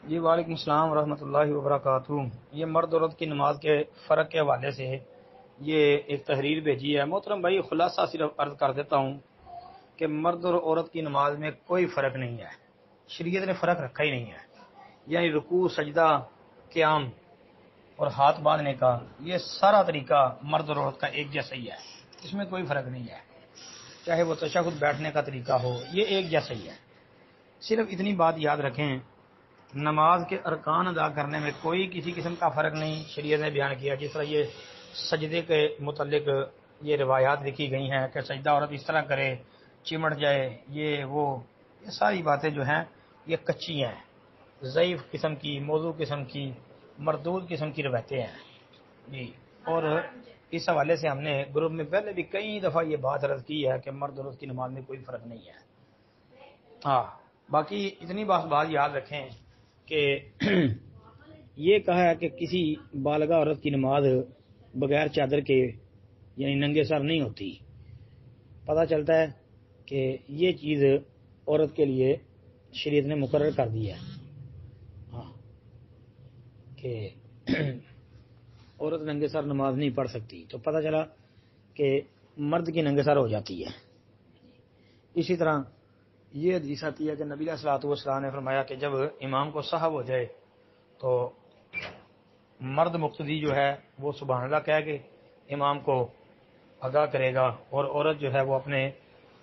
جی وعلیکم السلام ورحمۃ اللہ وبرکاتہ۔ یہ مرد عورت کی نماز کے فرق کے حوالے سے یہ ایک تحریر بھیجی ہے۔ محترم بھائی، خلاصہ صرف عرض کر دیتا ہوں کہ مرد اور عورت کی نماز میں کوئی فرق نہیں ہے، شریعت نے فرق رکھا ہی نہیں ہے۔ یعنی رکوع، سجدہ، قیام اور ہاتھ باندھنے کا یہ سارا طریقہ مرد اور عورت کا ایک جیسا ہی ہے، اس میں کوئی فرق نہیں ہے۔ چاہے وہ تشہد بیٹھنے کا طریقہ ہو، یہ ایک جیسا ہی ہے۔ صرف اتنی بات یاد رکھیں، نماز کے ارکان ادا کرنے میں کوئی کسی قسم کا فرق نہیں شریعت نے بیان کیا۔ جس طرح یہ سجدے کے متعلق یہ روایات لکھی گئی ہیں کہ سجدہ عورت اس طرح کرے، چمٹ جائے، یہ ساری باتیں جو ہیں یہ کچی ہیں، ضعیف قسم کی، موضوع قسم کی، مردود قسم کی روایتیں ہیں جی۔ اور اس حوالے سے ہم نے گروپ میں پہلے بھی کئی دفعہ یہ بات عرض کی ہے کہ مرد عورت کی نماز میں کوئی فرق نہیں ہے۔ ہاں، باقی اتنی بات یاد رکھیں کہ یہ کہا ہے کہ کسی بالغہ عورت کی نماز بغیر چادر کے یعنی ننگے سر نہیں ہوتی۔ پتہ چلتا ہے کہ یہ چیز عورت کے لیے شریعت نے مقرر کر دی ہے، ہاں، کہ عورت ننگے سر نماز نہیں پڑھ سکتی، تو پتہ چلا کہ مرد کی ننگے سر ہو جاتی ہے۔ اسی طرح یہ حدیث آتی ہے کہ نبی علیہ الصلوۃ والسلام نے فرمایا کہ جب امام کو سہو ہو جائے تو مرد مقتدی جو ہے وہ سبحان اللہ کہہ کے امام کو آگاہ کرے گا، اور عورت جو ہے وہ اپنے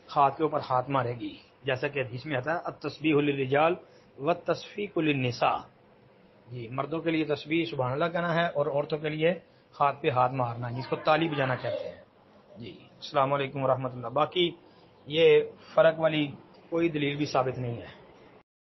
ہاتھ کے اوپر ہاتھ مارے گی، جیسا کہ حدیث میں آتا ہے التسبیح للرجال والتصفیق للنساء۔ جی، مردوں کے لیے تسبیح سبحان اللہ کہنا ہے اور عورتوں کے لیے ہاتھ پہ ہاتھ مارنا، جس کو تالی بجانا کہتے ہیں جی۔ السلام علیکم ورحمۃ اللہ۔ باقی یہ فرق والی کوئی دلیل بھی ثابت نہیں ہے۔